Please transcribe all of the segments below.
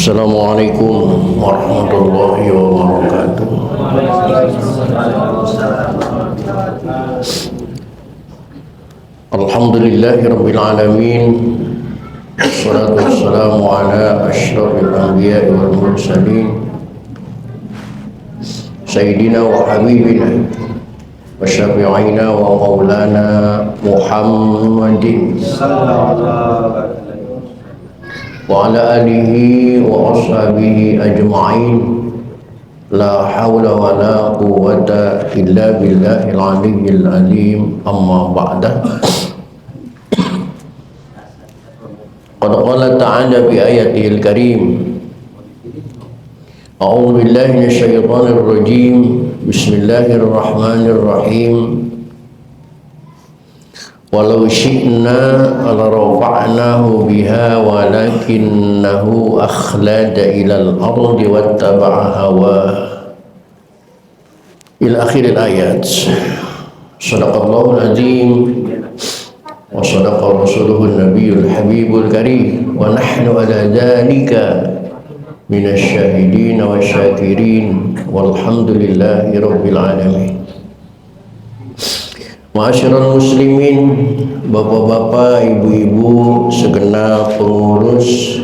Assalamualaikum warahmatullahi wabarakatuh. Alhamdulillahi rabbil alamin. Wassalatu wassalamu ala asyrafil anbiya'i wal mursalin sayyidina wa habibina wa syafi'ina wa maulana Muhammadin wa ala alihi wa ashabihi ajma'in. La hawla wa la quwwata illa billahil aliyyil azim. Amma ba'da. Qad qala ta'ala bi ayatihil karim. A'udzu billahi minasyaitonir rajim. Bismillahirrahmanirrahim. Walau syi'na larafa'nahu biha walakinnahu akhlada ilal ardi wattaba'a hawah. Ila akhiril ayat. Shadaqallahul azim wa shadaqa rasuluhun nabiyul habibul karim wa nahnu ala dhalika minasyahidin wa syakirin walhamdulillahi rabbil alamin. Ma'asyiral muslimin, bapak-bapak, ibu-ibu, segenap pengurus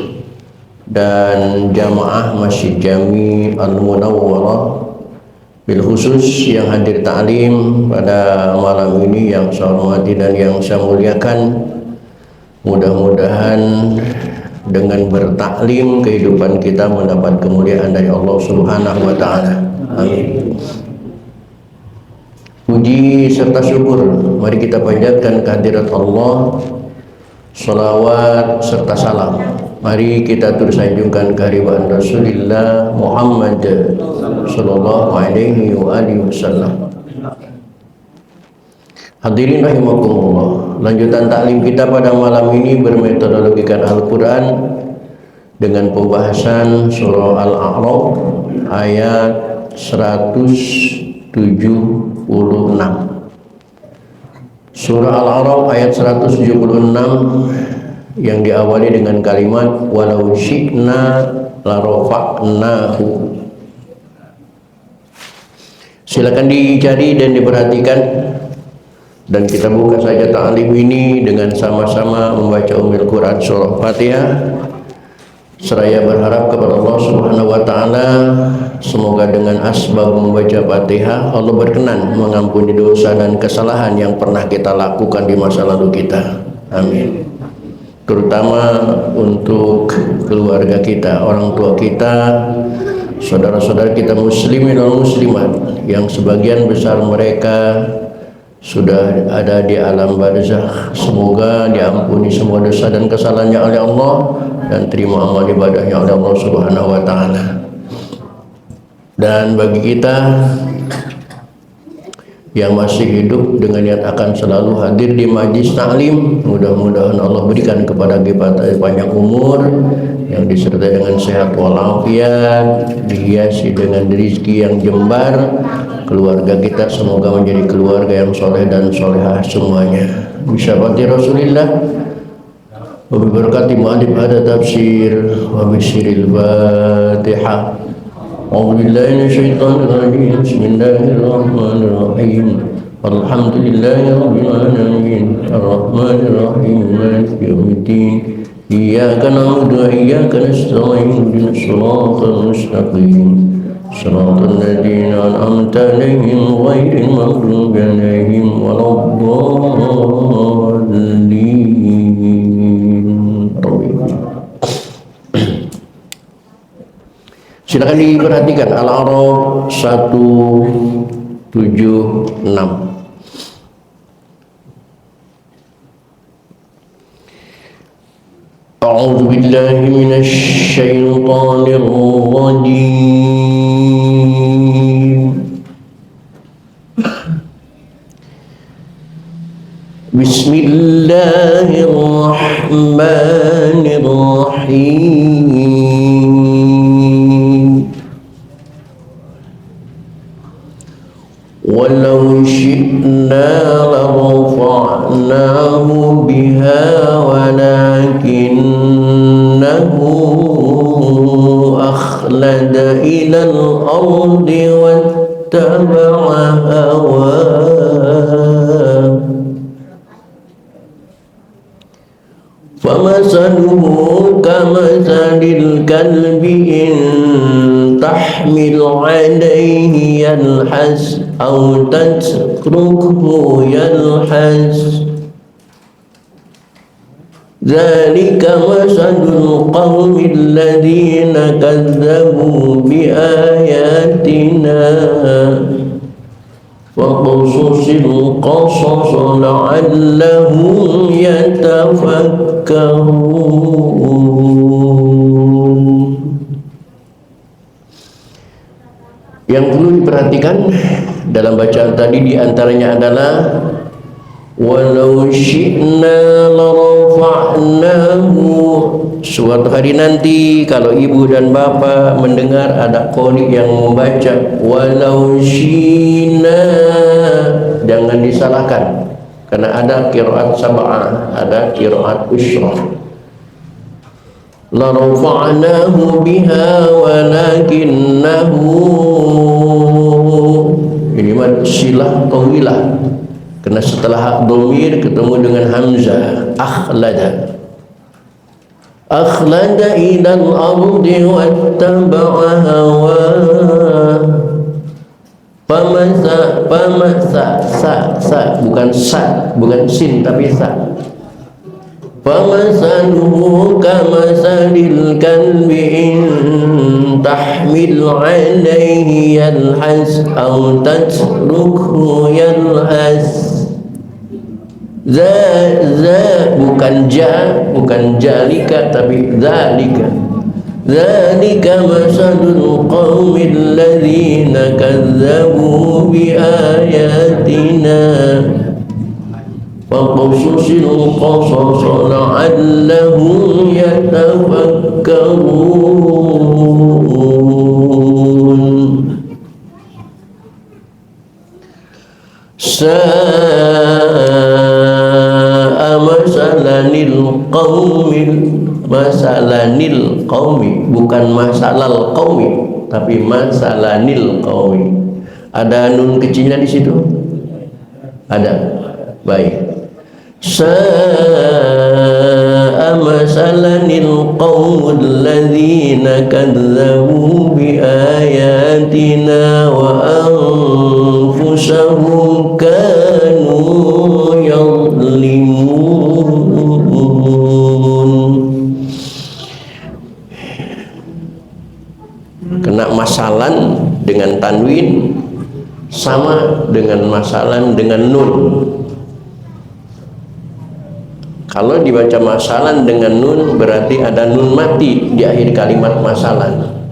dan jamaah Masjid Jami Al-Munawwarah, bil khusus yang hadir ta'lim pada malam ini yang saya hormati dan yang saya muliakan. Mudah-mudahan dengan bertaklim kehidupan kita mendapat kemuliaan dari Allah Subhanahu wa taala. Amin. Puji serta syukur mari kita panjatkan kehadirat Allah. Salawat serta salam mari kita terus sanjungkan kehadiran Rasulullah Muhammad sallallahu alaihi wa alihi wasallam. Hadirin rahimakumullah, lanjutan taklim kita pada malam ini bermetodologikan Al-Quran dengan pembahasan surah Al-A'raf ayat 176. Surah Al-A'raf ayat 176 yang diawali dengan kalimat walau syi'na larafa'nahu. Silakan dicari dan diperhatikan, dan kita buka saja ta'lim ini dengan sama-sama membaca Ummul Quran surah Fatihah. Seraya berharap kepada Allah Subhanahu wa taala semoga dengan asbab membaca Fatihah Allah berkenan mengampuni dosa dan kesalahan yang pernah kita lakukan di masa lalu kita. Amin. Terutama untuk keluarga kita, orang tua kita, saudara-saudara kita muslimin dan muslimat yang sebagian besar mereka sudah ada di alam barzakh. Semoga diampuni semua dosa dan kesalahannya oleh Allah dan terima amal ibadahnya oleh Allah Subhanahu wa taala. Dan bagi kita yang masih hidup dengan niat akan selalu hadir di majlis taklim, mudah-mudahan Allah berikan kepada kita panjang umur yang disertai dengan sehat walafiat, dihiasi dengan rezeki yang jembar. Keluarga kita semoga menjadi keluarga yang soleh dan solehah semuanya. Bisyafaati Rasulillah wa bi barakati mu'allif hada tafsir wa bisiril Fatihah. A'udzu billahi minasyaitonir rajim. Bismillahirrahmanirrahim. Alhamdulillahi rabbil alamin. Arrahmanir rahim. Maliki yaumiddin. Iyyaka na'budu wa iyyaka nasta'in. Ihdinas siratal mustaqim. Shiratal ladzina an'amta 'alaihim ghairil maghdubi 'alaihim waladdallin. Silakan diperhatikan Al-A'raf 176. A'udzu billahi minasy syaithanir rajim. Bismillahirrahmanirrahim. Walau syi'na larafa'nahu biha walakinnahu أخلد إلى الأرض واتبع هواه فمثله كمثل الكلب إن تحمل عليه يلحس أو تتركه يلحس ذلك مثل القوم الذين كذبوا بآياتنا فاقصص القصص لعلهم يتفكرون. Yang perlu diperhatikan dalam bacaan tadi diantaranya adalah walau syi'na larafa'nahu. Suatu hari nanti kalau ibu dan bapa mendengar ada qari yang membaca walau syi'na, jangan disalahkan karena ada qiraat sab'ah, ada qiraat usyrah. larafa'nahu biha walakinnahu, ini mad silah tawilah karena setelah dhamir ketemu dengan hamzah. akhlada ila al-ardi wattaba'a hawah bukan sa, bukan sin tapi sa. Famasaluhu kamasalil kalbi in tahmil alaihi yalhas aw tatrukhu yalhas. Bukan bukan jalika tapi zalika. Zalika masalul qaumil ladzina kazzabu bi ayatina faqsusil qasas la'allahum yatafakkarun. Masalanil qaumi, bukan masalal qaumi tapi masalanil qaumi. Ada nun kecilnya di situ? Ada. Baik. Sa'a masalanil qaumul ladzina kadzabu bi ayatina wa anfusahum kanu yadhlimun. Kena masalan dengan tanwin sama dengan masalan dengan nun. Kalau dibaca masalan dengan nun berarti ada nun mati di akhir kalimat masalan.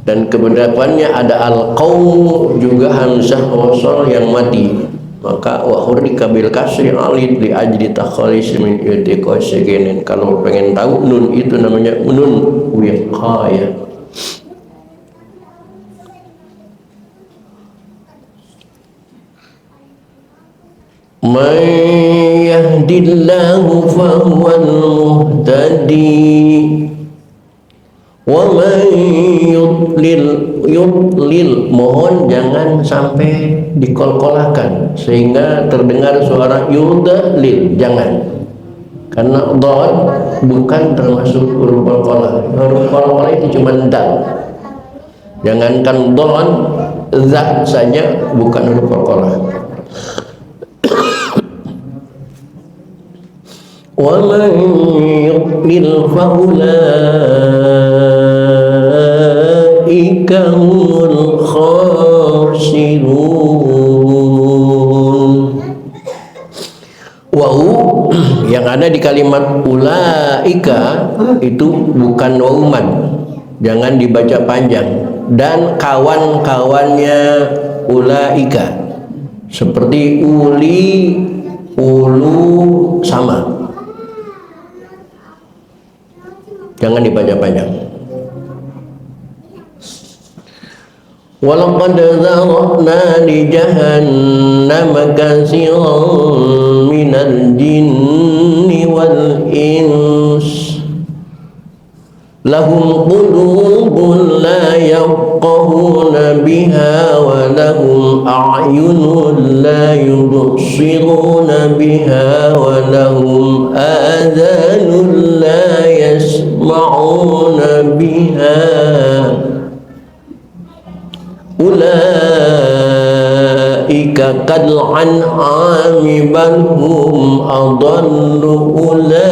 Dan kebedaannya ada al-qaum juga hamzah wasal yang mati. Maka wa hurrika bil kasri alid li ajli takhalis min itiqasigin. Kalau pengen tahu nun itu namanya nun wiqayah. Man yahdillahu fahuwal muhtadi wa man yudlil, mohon jangan sampai dikol-kolakan sehingga terdengar suara yudlil, jangan, karena dhad bukan termasuk huruf qalqalah. Huruf qalqalah itu cuma dal, jangankan dhad, za saja bukan huruf qalqalah. وَمَنْ يُضْلِلْ فَأُولَئِكَ هُمُ الْخَاسِرُونَ. Wau yang ada di kalimat ulaika itu bukan wauman, jangan dibaca panjang, dan kawan-kawannya ulaika seperti uli, ulu sama, jangan dibaca panjang. Walaqad zara'na li jahannama katsiran minal jinni wal ins lahum qulubun la yafqahuna biha wa lahum a'yunun la yubsiruna biha wa lahum adhanun la yasma'una biha ulaika kal an'ami bal hum adallu ulaika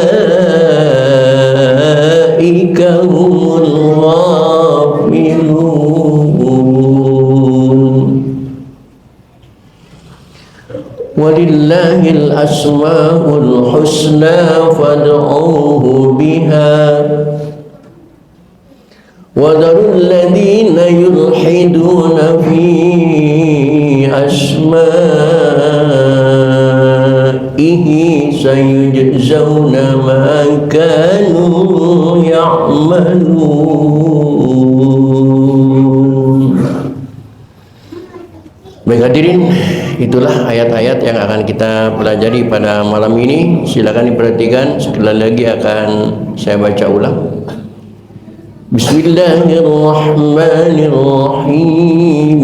humul ghafilun walillahil asmaul husna fad'uhu biha وَذَرُوا الَّذِينَ يُلْحِدُونَ فِي أَسْمَائِهِ سَيُجْزَوْنَ مَا كَانُوا يَعْمَلُونَ. Baik hadirin, itulah ayat-ayat yang akan kita pelajari pada malam ini. Silakan diperhatikan, sekali lagi akan saya baca ulang. Bismillahirrahmanirrahim.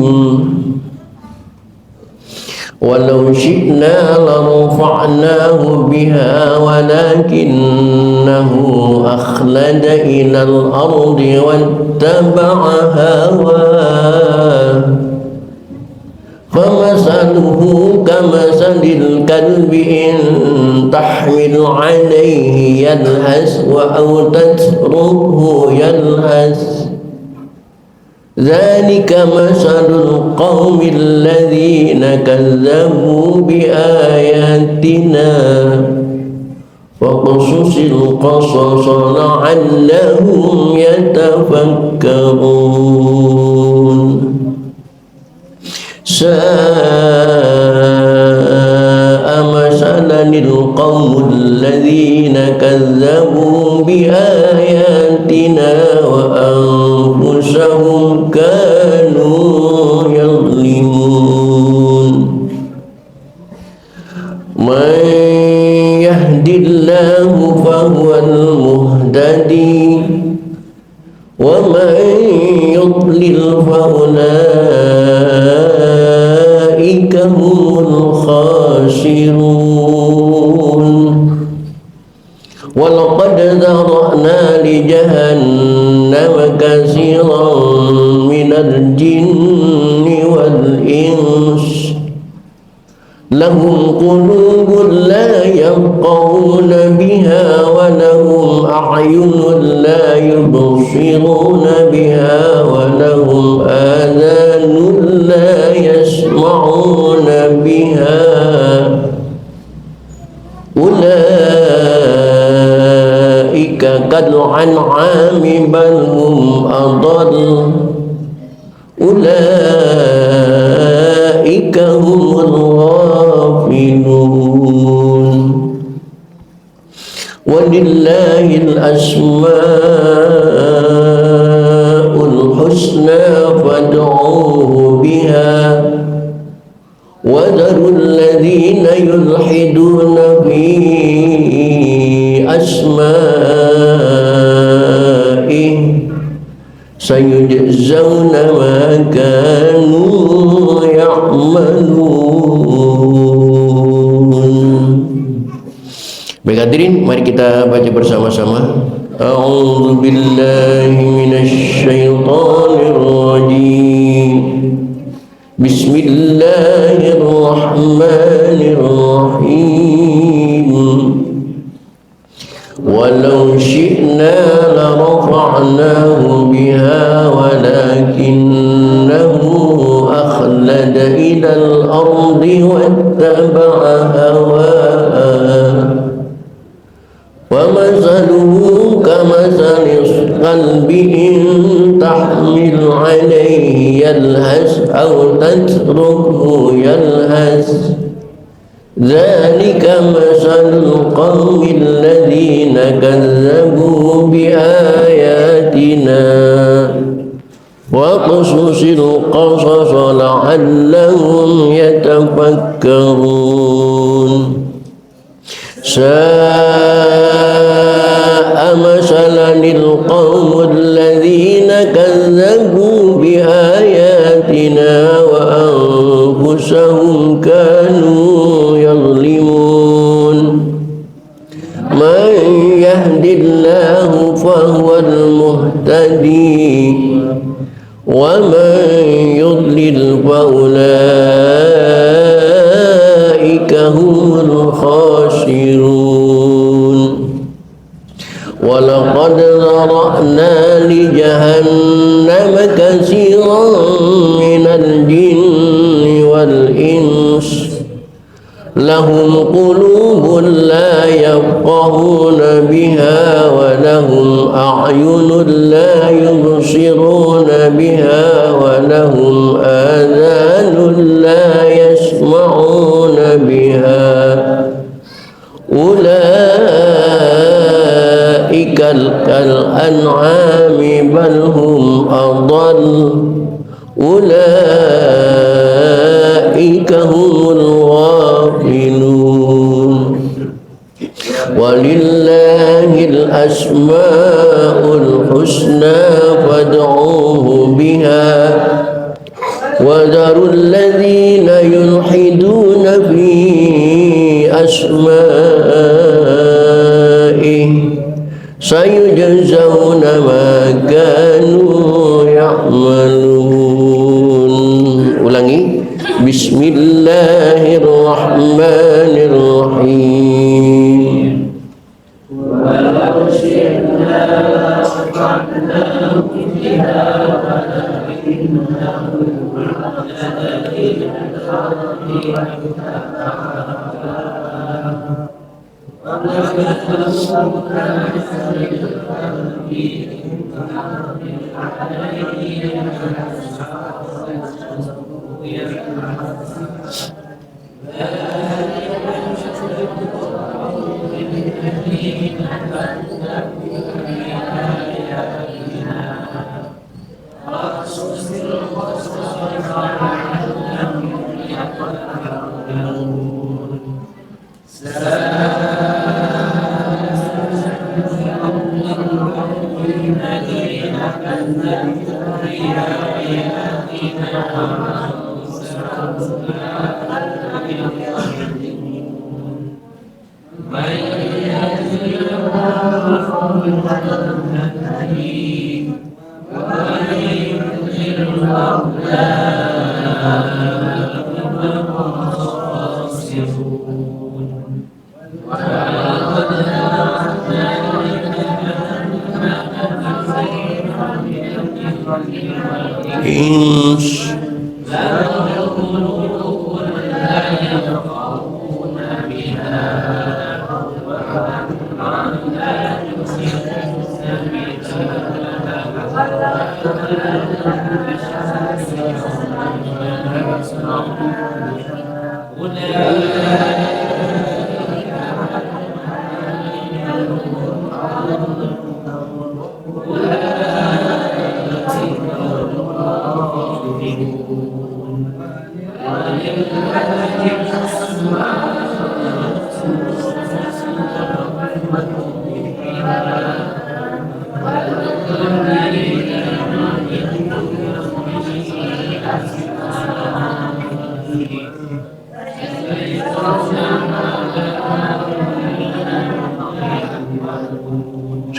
Walau syi'na larafa'nahu biha walakinnahu akhlada ilal ardi wattaba'a hawah famathaluhu kamathalil kalbi in tahmil alayhi yalhas wa aw tatrukuhu yalhas dzalika mathalul qaumil ladzina kazzabu biayatina faqsusil qasasa la'allahum yatafakkarun. Sa'a masalanil qaumul ladzina kazzabu biayatina wa anfusahum kanu yadhlimun. Man yahdillahu fahuwal muhtadi wa man yudlil faulaika humul khasirun. Walaqad dhara'na li jahannama katsiran minal jinni wal ins lahum qulubun la yafqahuna biha wa lahum a'yunun la yubsiruna biha wa lahum adhanun la yasma'una biha ulaika kal an'ami bal hum adall ulaika humul ghafilun. Walillahil asmaul husna fad'uhu biha wa dharul ladzina yulhiduna fi asma'ihi sayujzawna ma kanu ya'malun. Baik hadirin, mari kita baca bersama-sama. A'udzu billahi minasy syaithanir rajim. Bismillahirrahmanirrahim. Walau syi'na la rafa'nahu biha walakinnahu akhlada ilal ardi wattaba'a hawaa wa mathaluhu kamathali qalbi in tahmil alayhi yalhas aw tatrukuhu yalhas dzalika mathalul qaumil ladzina kazzabu biayatina wa qasusil qasasa la'allahum yatafakkarun. Sa'a مثلا القوم الذين كذبوا بآياتنا وأنفسهم كانوا يظلمون من يهد الله فهو المهتدي ومن يضلل فأولئك هم الخاسرون ولقد ذرأنا لجهنم كثيرا من الجن والإنس لهم قلوب لا يفقهون بها ولهم أعين لا يبصرون بها ولهم آذان لا يسمعون بها أولئك كالأنعام بل هم أضل أولئك هم الغافلون ولله الأسماء الحسنى فادعوه بها وذروا الذين يلحدون في أسمائه سيجزون ما كانوا يعملون. Ulangi. Bismillahirrahmanirrahim. Walau syi'na la'ata'nahu biha walakinnahu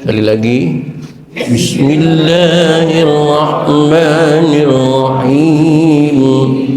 Sekali lagi. Bismillahirrahmanirrahim.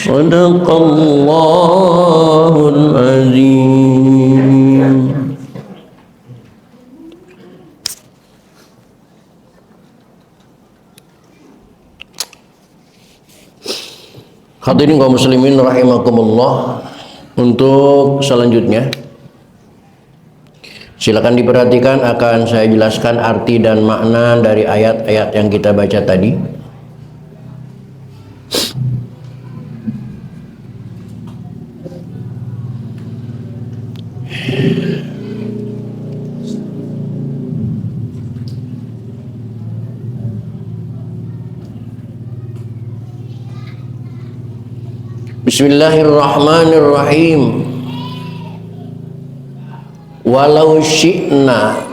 Sadaqallahul azim. Hadirin kaum muslimin rahimakumullah, untuk selanjutnya silakan diperhatikan, akan saya jelaskan arti dan makna dari ayat-ayat yang kita baca tadi. Bismillahirrahmanirrahim. Walau syi'na,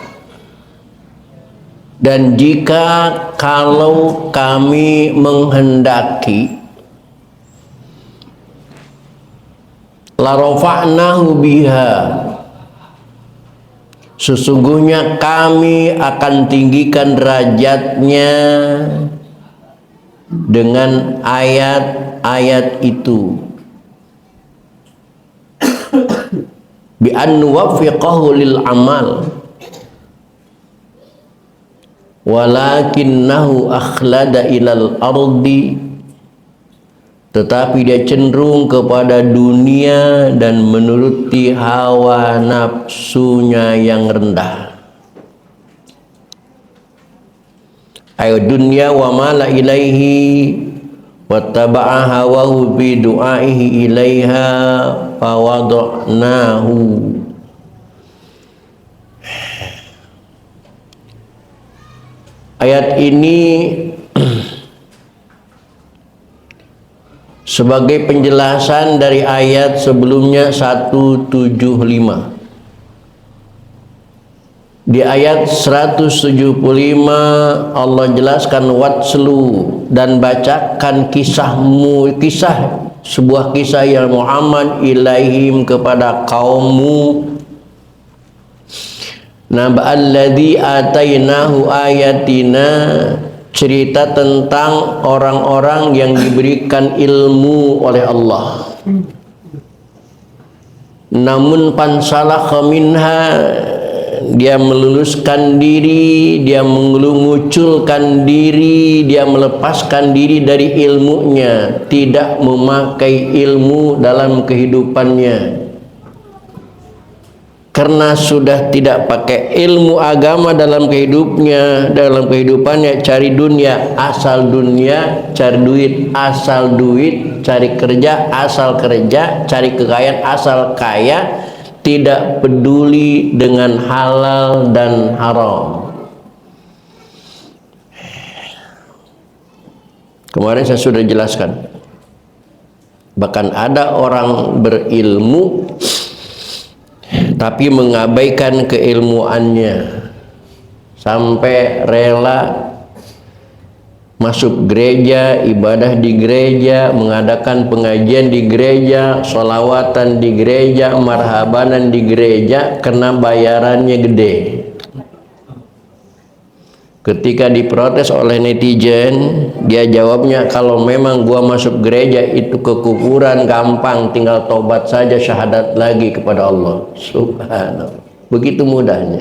dan jika kalau kami menghendaki, la rafa'nahu biha, sesungguhnya kami akan tinggikan derajatnya dengan ayat-ayat itu, bi an nuwaffiqahu lil amal, walakinnahu akhlada ilal ardi, tetapi dia cenderung kepada dunia dan menuruti hawa nafsunya yang rendah. Ayo dunya wa mala ilaihi wattaba'a hawahu bi du'aihi ilaiha fawada'nahu. Ayat ini sebagai penjelasan dari ayat sebelumnya 175. Di ayat 175 Allah jelaskan watslu, dan bacakan sebuah kisah yang Muhammad ilaihim kepada kaummu, naba'alladzi atainahu ayatina, cerita tentang orang-orang yang diberikan ilmu oleh Allah, namun pansalakha minha, dia meluluskan diri, dia menguculkan diri, dia melepaskan diri dari ilmunya, tidak memakai ilmu dalam kehidupannya. Karena sudah tidak pakai ilmu agama dalam kehidupannya, cari dunia, asal dunia, cari duit, asal duit, cari kerja, asal kerja, cari kekayaan, asal kaya, tidak peduli dengan halal dan haram. Kemarin saya sudah jelaskan, bahkan ada orang berilmu tapi mengabaikan keilmuannya, sampai rela masuk gereja, ibadah di gereja, mengadakan pengajian di gereja, sholawatan di gereja, marhabanan di gereja, karena bayarannya gede. Ketika diprotes oleh netizen, dia jawabnya, kalau memang gua masuk gereja itu kekufuran, gampang, tinggal tobat saja, syahadat lagi kepada Allah. Subhanallah, begitu mudahnya.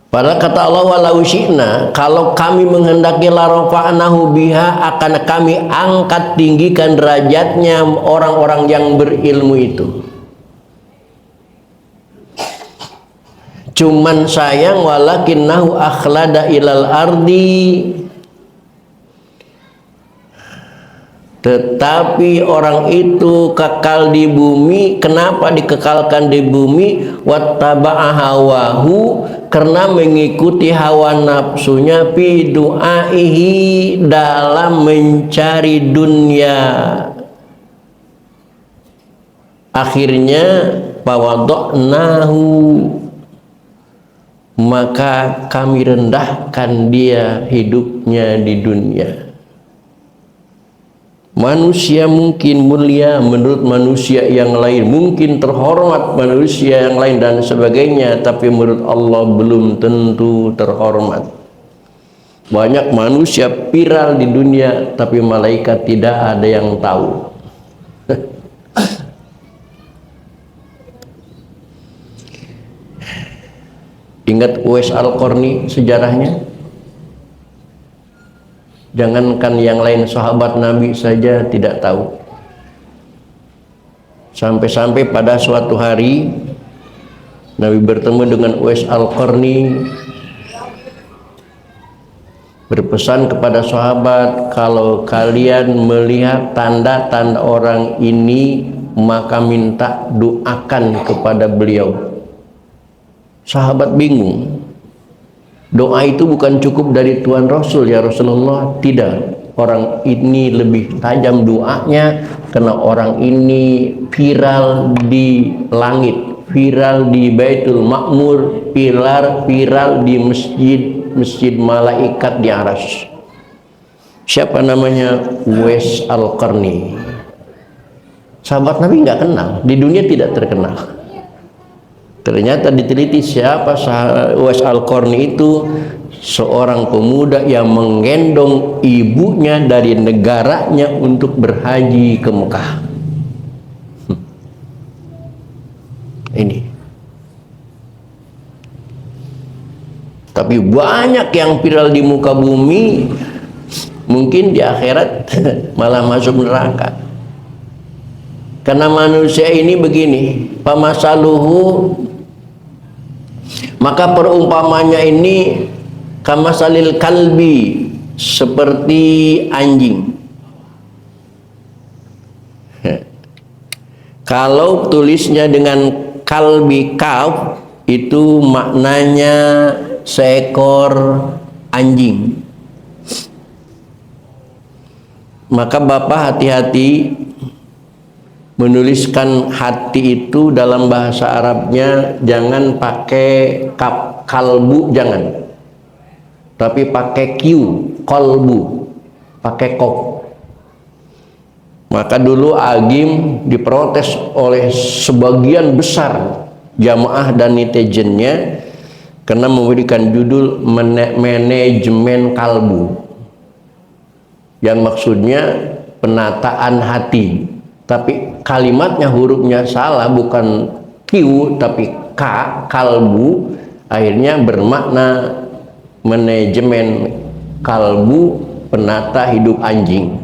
Padahal kata Allah, walau syi'na, kalau kami menghendaki la rafa'nahu biha, akan kami angkat tinggikan derajatnya orang-orang yang berilmu itu. Cuman sayang, walakinnahu akhlada ilal ardi, tetapi orang itu kekal di bumi. Kenapa dikekalkan di bumi? Wattaba'a hawahu, karena mengikuti hawa nafsunya, fi du'aihi, dalam mencari dunia. Akhirnya fawada'nahu, maka kami rendahkan dia hidupnya di dunia. Manusia mungkin mulia menurut manusia yang lain, mungkin terhormat manusia yang lain dan sebagainya, tapi menurut Allah belum tentu terhormat. Banyak manusia viral di dunia, tapi malaikat tidak ada yang tahu. Ingat Uwais Al-Qarni sejarahnya? Jangankan yang lain, sahabat Nabi saja tidak tahu. Sampai-sampai pada suatu hari Nabi bertemu dengan Uwais Al-Qarni, berpesan kepada sahabat, kalau kalian melihat tanda-tanda orang ini, maka minta doakan kepada beliau. Sahabat bingung. Doa itu bukan cukup dari Tuhan Rasul, ya Rasulullah. Tidak. Orang ini lebih tajam doanya, karena orang ini viral di langit, viral di Baitul Ma'mur, viral di masjid malaikat di Arasy. Siapa namanya? Uwais Al-Qarni. Sahabat Nabi nggak kenal, di dunia tidak terkenal. Ternyata diteliti siapa Uwais Al-Qarni itu, seorang pemuda yang menggendong ibunya dari negaranya untuk berhaji ke Mekah. Ini. Tapi banyak yang viral di muka bumi, mungkin di akhirat malah masuk neraka. Karena manusia ini begini, pamasaluhu, maka perumpamannya ini kamasalil kalbi, seperti anjing. Kalau tulisnya dengan kalbi, kaf, itu maknanya seekor anjing. Maka Bapak hati-hati menuliskan hati itu dalam bahasa Arabnya, jangan pakai kalbu, jangan, tapi pakai q, kolbu, pakai kop. Maka dulu Agim diprotes oleh sebagian besar jamaah dan netizennya karena memberikan judul manajemen kalbu, yang maksudnya penataan hati. Tapi kalimatnya, hurufnya salah, bukan Q tapi K, kalbu. Akhirnya bermakna manajemen kalbu, penata hidup anjing.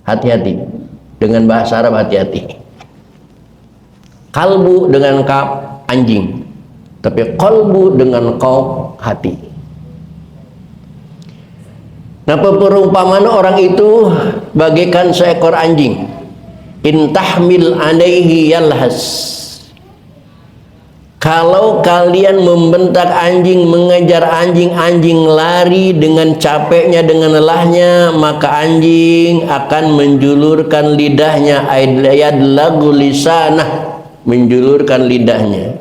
Hati-hati dengan bahasa Arab, hati-hati. Kalbu dengan kaf, anjing, tapi kalbu dengan qaf, hati. Nah, perumpamaan orang itu bagaikan seekor anjing. In tahmil alaihi yalhas. Kalau kalian membentak anjing, mengejar anjing, anjing lari dengan capeknya, dengan lelahnya, maka anjing akan menjulurkan lidahnya, yadlagu lisanah, menjulurkan lidahnya.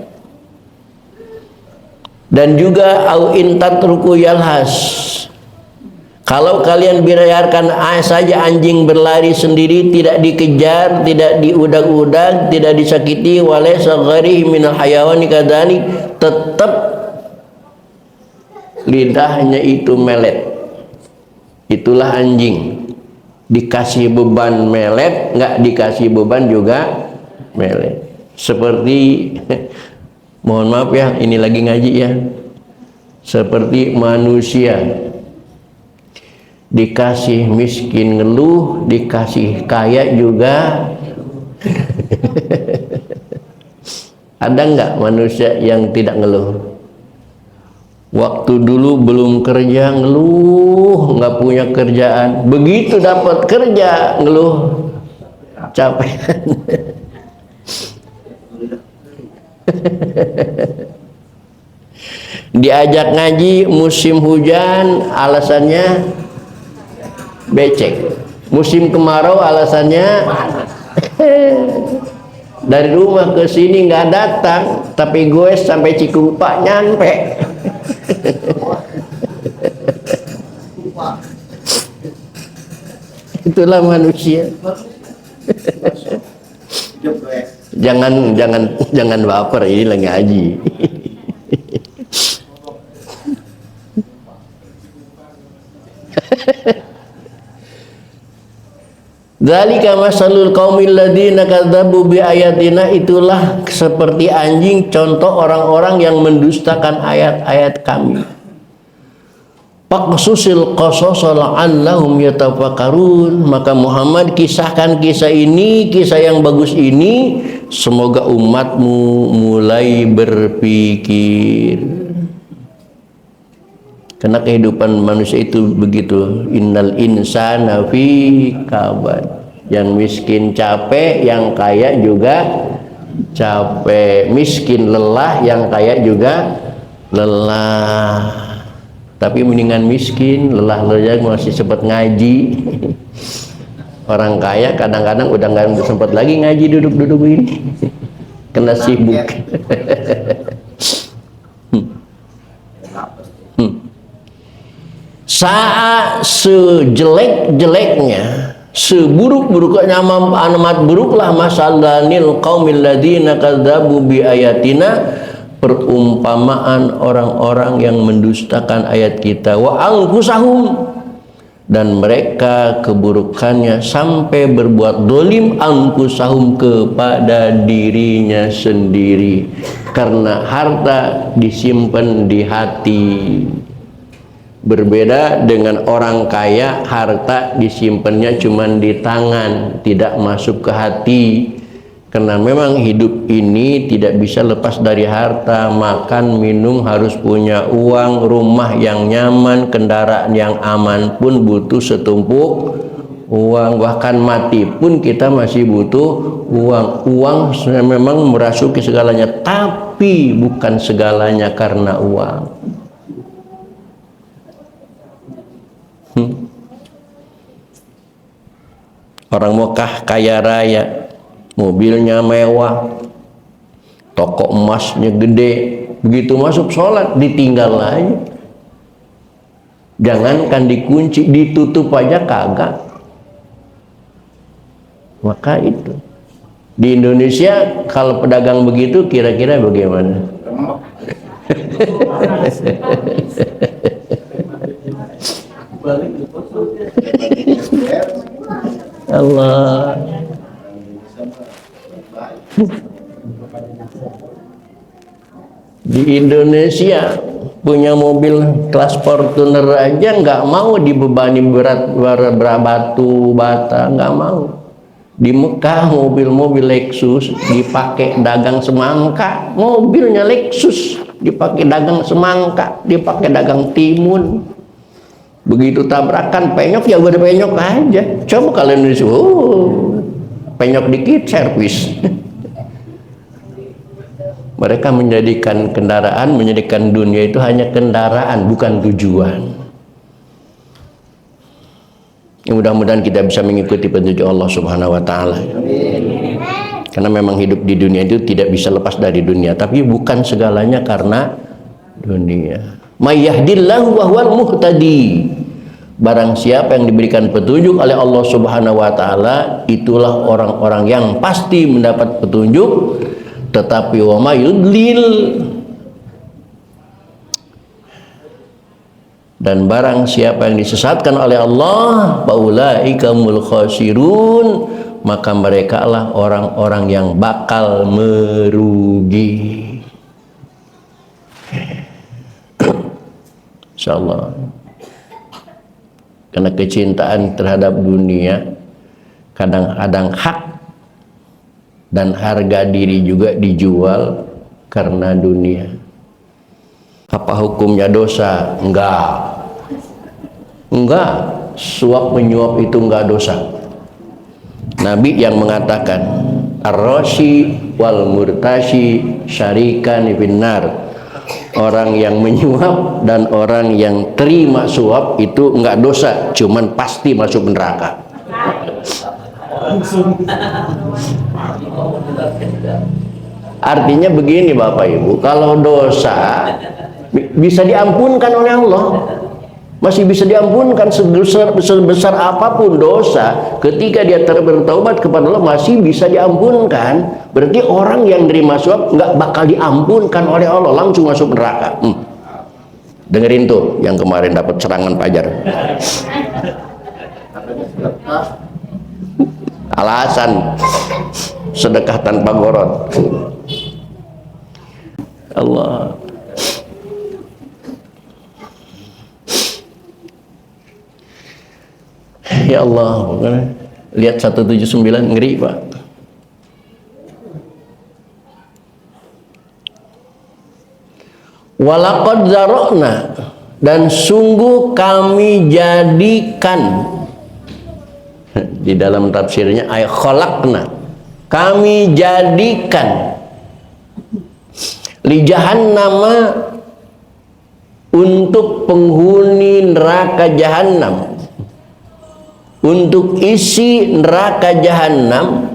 Dan juga au in tatruku yalhas. Kalau kalian biarkan saja anjing berlari sendiri, tidak dikejar, tidak diudag-udag, tidak disakiti, walaysa ghairihi minal hayawani kadzalik, tetap lidahnya itu melet. Itulah anjing. Dikasih beban melet, nggak dikasih beban juga melet. Seperti mohon maaf ya, ini lagi ngaji ya. Seperti manusia, dikasih miskin ngeluh, dikasih kaya juga. Ada nggak manusia yang tidak ngeluh? Waktu dulu belum kerja ngeluh, nggak punya kerjaan. Begitu dapat kerja ngeluh, capek. Diajak ngaji musim hujan, alasannya becek. Musim kemarau alasannya dari rumah ke sini nggak datang, tapi gue sampai Cikumpa nyampe. Itulah manusia. Jangan baper, ini lagi ngaji. Dzalika masalul qaumil ladzina kadzdzabu bi ayatina, itulah seperti anjing contoh orang-orang yang mendustakan ayat-ayat kami. Faqsusil qasasa la'allahum yatafakkarun, maka Muhammad kisahkan kisah ini, kisah yang bagus ini, semoga umatmu mulai berpikir. Karena kehidupan manusia itu begitu. Innal insana fi kabad. Yang miskin capek, yang kaya juga capek. Miskin lelah, yang kaya juga lelah. Tapi mendingan miskin, lelah-lelah masih sempat ngaji. Orang kaya kadang-kadang udah nggak sempat lagi ngaji, duduk-duduk ini. Kena sibuk. Saat sejelek-jeleknya, seburuk-buruknya, amat buruklah masalanil qaumil ladzina kadzdzabu bi ayatina, perumpamaan orang-orang yang mendustakan ayat kita, wa anfusahum, dan mereka keburukannya sampai berbuat dolim, anfusahum, kepada dirinya sendiri, karena harta disimpan di hati. Berbeda dengan orang kaya, harta disimpannya cuma di tangan, tidak masuk ke hati. Karena memang hidup ini tidak bisa lepas dari harta. Makan, minum harus punya uang, rumah yang nyaman, kendaraan yang aman pun butuh setumpuk uang. Bahkan mati pun kita masih butuh uang. Uang memang merasuki segalanya, tapi bukan segalanya karena uang. Orang Mekah kaya raya, mobilnya mewah, toko emasnya gede, begitu masuk sholat ditinggal aja. Jangankan dikunci, ditutup aja kagak. Maka itu di Indonesia kalau pedagang begitu kira-kira bagaimana? Allah. Di Indonesia punya mobil kelas Fortuner aja nggak mau dibebani berat batu bata, nggak mau. Di Mekah mobil-mobil Lexus dipakai dagang semangka, mobilnya Lexus dipakai dagang semangka, dipakai dagang timun. Begitu tabrakan penyok, ya udah penyok aja. Coba kalian Indonesia, penyok dikit servis. Mereka menjadikan kendaraan, menjadikan dunia itu hanya kendaraan, bukan tujuan. Mudah-mudahan kita bisa mengikuti petunjuk Allah Subhanahu wa Ta'ala. Karena memang hidup di dunia itu tidak bisa lepas dari dunia, tapi bukan segalanya karena dunia. May yahdillahu wa huwal muhtadi. Barang siapa yang diberikan petunjuk oleh Allah Subhanahu wa taala, itulah orang-orang yang pasti mendapat petunjuk. Tetapi wa may yudlil, dan barang siapa yang disesatkan oleh Allah, faulaika humul khasirun, maka mereka lah orang-orang yang bakal merugi. Insyaallah. Karena kecintaan terhadap dunia kadang-kadang hak dan harga diri juga dijual karena dunia. Apa hukumnya dosa? Enggak. Suap menyuap itu enggak dosa. Nabi yang mengatakan ar-rashi wal murtashi syarikan finnar. Orang yang menyuap dan orang yang terima suap itu enggak dosa, cuman pasti masuk neraka. Artinya begini Bapak Ibu, kalau dosa bisa diampunkan oleh Allah, masih bisa diampunkan sebesar apapun dosa, ketika dia bertaubat kepada Allah masih bisa diampunkan. Berarti orang yang nerima suap nggak bakal diampunkan oleh Allah, langsung masuk neraka. Dengerin tuh yang kemarin dapat serangan pajar. Alasan sedekah tanpa gorot. Allah. Ya Allah, lihat 179 ngeri Pak. Walaqad zarokna, dan sungguh kami jadikan, di dalam tafsirnya ay khalaqna, kami jadikan li jahannama, untuk penghuni neraka jahanam, untuk isi neraka jahanam,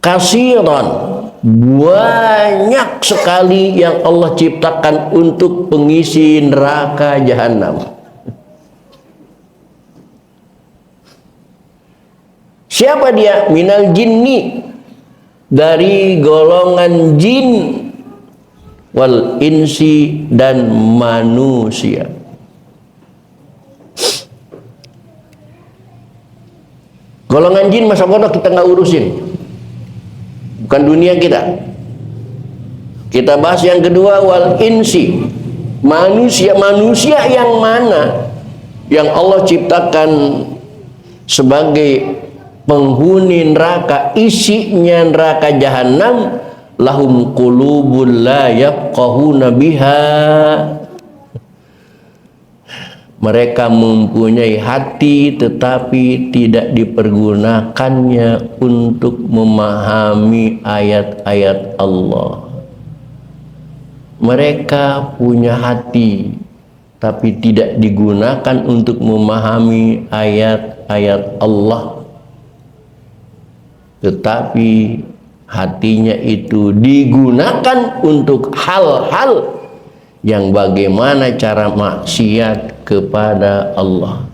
kasiran, banyak sekali yang Allah ciptakan untuk pengisi neraka jahanam. Siapa dia? Minal jinni, dari golongan jin, wal insi, dan manusia. Golongan jin masa bodoh kita nggak urusin, bukan dunia kita. Kita bahas yang kedua, wal insi, manusia. Manusia yang mana yang Allah ciptakan sebagai penghuni neraka, isinya neraka jahanam, lahum qulubun la yafqahuna biha, mereka mempunyai hati tetapi tidak dipergunakannya untuk memahami ayat-ayat Allah. Mereka punya hati tapi tidak digunakan untuk memahami ayat-ayat Allah, tetapi hatinya itu digunakan untuk hal-hal yang bagaimana cara maksiat kepada Allah.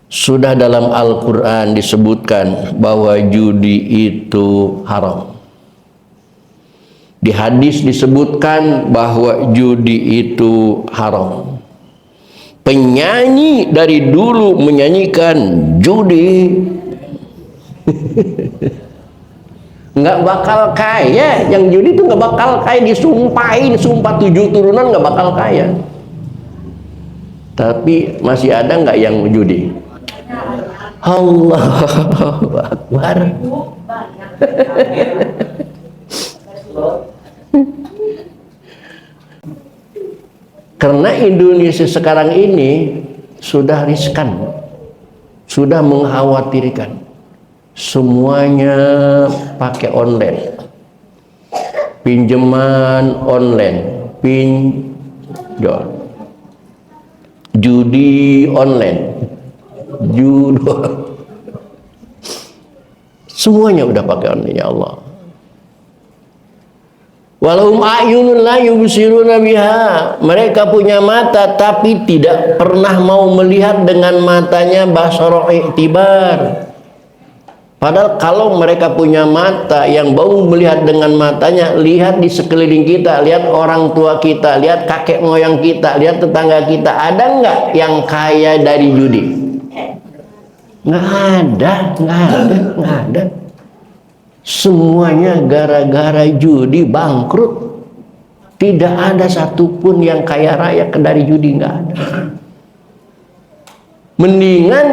Sudah dalam Al-Quran disebutkan bahwa judi itu haram. Di hadis disebutkan bahwa judi itu haram. Penyanyi dari dulu menyanyikan judi nggak bakal kaya. Yang judi itu nggak bakal kaya, disumpahin sumpah 7 turunan nggak bakal kaya. Tapi masih ada nggak yang judi? Allahu Akbar. Karena Indonesia sekarang ini sudah riskan, sudah mengkhawatirkan. Semuanya pakai online, pinjaman online, pinjol, judi online, judo, semuanya udah pakai online. Ya Allah, Walahum a'yunun la yubsiruna biha. Mereka punya mata tapi tidak pernah mau melihat dengan matanya basara i'tibar. Padahal kalau mereka punya mata yang mau melihat dengan matanya, lihat di sekeliling kita, lihat orang tua kita, lihat kakek moyang kita, lihat tetangga kita, ada nggak yang kaya dari judi? Nggak ada, nggak ada, nggak ada. Semuanya gara-gara judi bangkrut. Tidak ada satupun yang kaya raya dari judi, nggak ada. Mendingan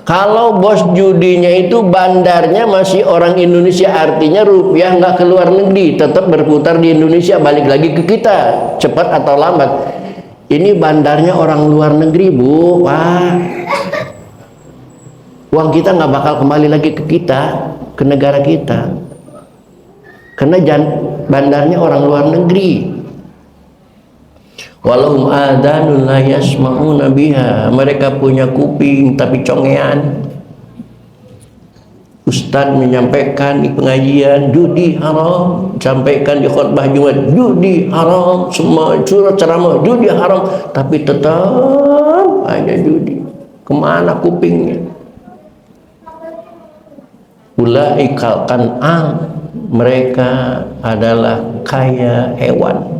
kalau bos judinya itu bandarnya masih orang Indonesia, artinya rupiah nggak keluar negeri, tetap berputar di Indonesia, balik lagi ke kita, cepat atau lambat. Ini bandarnya orang luar negeri, Bu. Wah, uang kita nggak bakal kembali lagi ke kita, ke negara kita, karena bandarnya orang luar negeri. Walahum adanun la yasma'una biha. Mereka punya kuping tapi congean. Ustaz menyampaikan di pengajian judi haram, sampaikan di khutbah Jumat judi haram, semua curah ceramah judi haram, tapi tetap hanya judi. Kemana kupingnya? Ulaika kan'am, mereka adalah kaya hewan.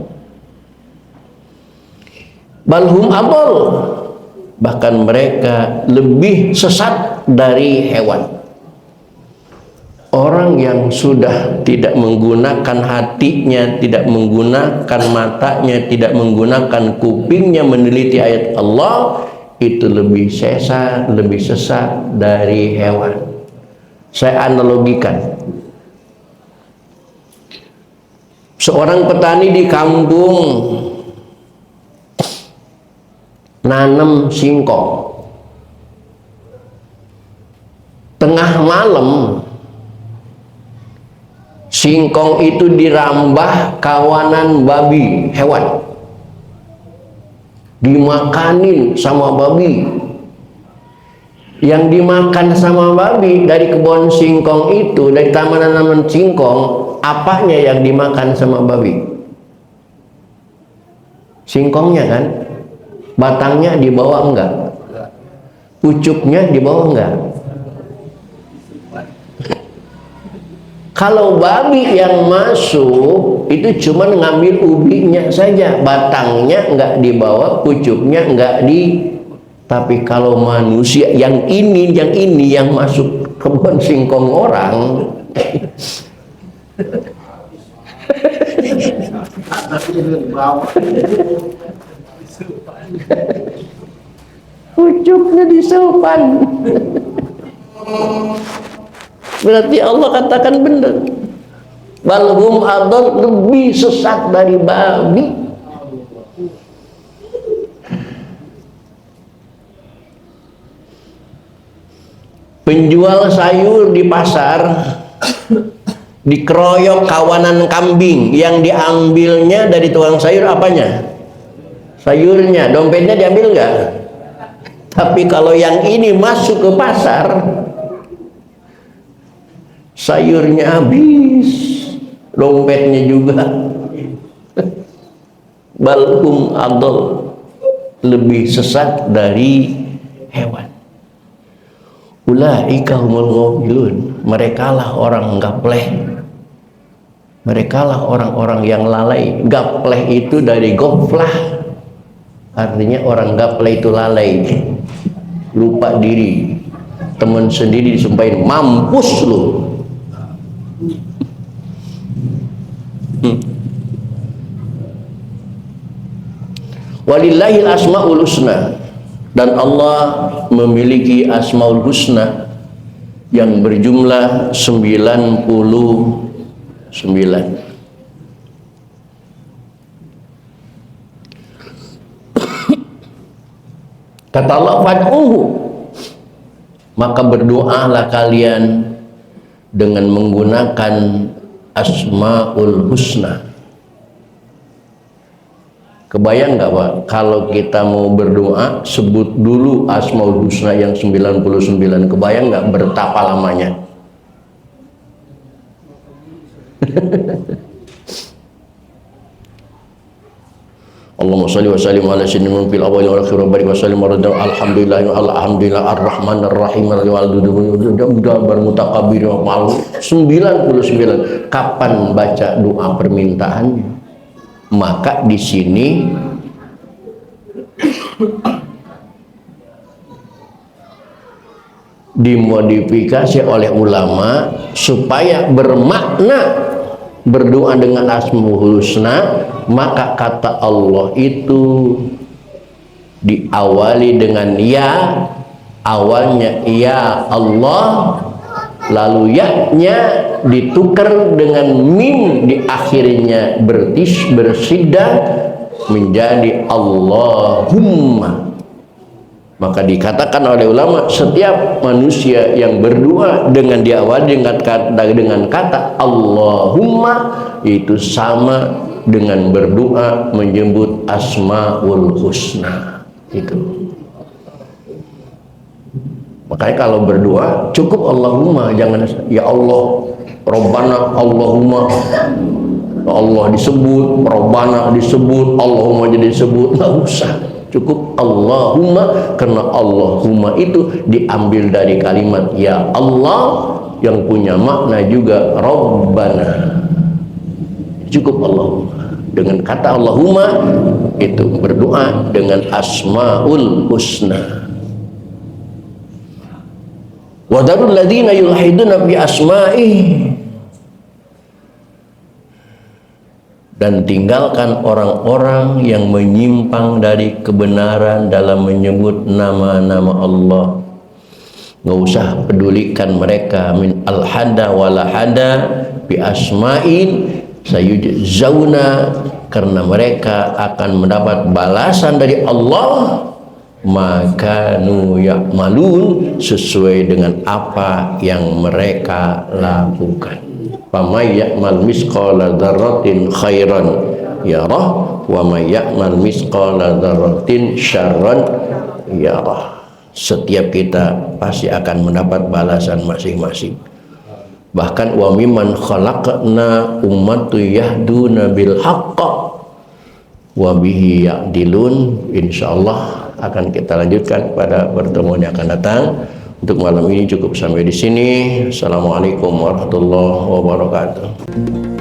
Balhum adol, bahkan mereka lebih sesat dari hewan. Orang yang sudah tidak menggunakan hatinya, tidak menggunakan matanya, tidak menggunakan kupingnya meneliti ayat Allah, itu lebih sesat, lebih sesat dari hewan. Saya analogikan, seorang petani di kampung nanam singkong. Tengah malam singkong itu dirambah kawanan babi, hewan, dimakanin sama babi. Yang dimakan sama babi dari kebun singkong itu, dari tanaman singkong, apanya yang dimakan sama babi? Singkongnya kan? Batangnya dibawa enggak? Pucuknya dibawa enggak? Kalau babi yang masuk itu cuma ngambil ubinya saja, batangnya enggak dibawa, pucuknya enggak di. Tapi kalau manusia yang ini yang masuk kebun singkong orang, pucuknya disopan. Berarti Allah katakan benar, balhum adol, lebih sesat dari babi. Penjual sayur di pasar dikeroyok kawanan kambing, yang diambilnya dari tukang sayur apanya? Sayurnya. Dompetnya diambil enggak? Tapi kalau yang ini masuk ke pasar, sayurnya habis, dompetnya juga. Balhum adol, lebih sesat dari hewan. Ulaika humul ghafilun, merekalah orang gapleh, merekalah orang-orang yang lalai. Gapleh itu dari ghaflah, artinya orang gapleh itu lalai, lupa diri. Teman sendiri disumpahin, mampus lu. Walillahil asmaul husna, dan Allah memiliki asmaul husna yang berjumlah 99. Kata Allah, fad'uhu, maka berdoalah kalian dengan menggunakan asmaul husna. Kebayang nggak Pak, kalau kita mau berdoa sebut dulu asmaul husna yang 99, kebayang nggak betapa lamanya? Allahumma shalli wa sallim ala sayyidina fil awwal wal akhir wa barik wa sallim alhamdulillah arrahmanir rahim bermutakabbir 99. Kapan baca doa permintaannya? Maka di sini dimodifikasi oleh ulama supaya bermakna berdoa dengan Asmaul Husna, maka kata Allah itu diawali dengan ya, awalnya ya Allah, lalu ya-nya ditukar dengan mim di akhirnya bersiddah menjadi Allahumma. Maka dikatakan oleh ulama, setiap manusia yang berdoa dengan diawali dengan kata Allahumma itu sama dengan berdoa menyebut Asmaul Husna. Itu. Makanya kalau berdoa cukup Allahumma, jangan ya Allah, Rabbana, Allahumma. Allah disebut, Rabbana disebut, Allahumma jadi disebut, nggak usah. Cukup Allahumma, karena Allahumma itu diambil dari kalimat ya Allah yang punya makna juga Rabbana. Cukup Allahumma. Dengan kata Allahumma itu berdoa dengan Asmaul Husna. Wa darul ladzina yulhiduna bi asma'ihi, dan tinggalkan orang-orang yang menyimpang dari kebenaran dalam menyebut nama-nama Allah. Nggak usah pedulikan mereka min al-hada wala hada bi asma'in sayujzauna, karena mereka akan mendapat balasan dari Allah maka nu ya'malun, sesuai dengan apa yang mereka lakukan. Famay ya'mal misqala dzarratin khairan yarah wa may ya'mal misqala dzarratin syarran yarah. Setiap kita pasti akan mendapat balasan masing-masing. Bahkan wa mimman khalaqna ummatu yahduna bil haqq wa bihi ya'dilun. Insyaallah akan kita lanjutkan pada pertemuan yang akan datang. Untuk malam ini cukup sampai di sini. Assalamualaikum warahmatullahi wabarakatuh.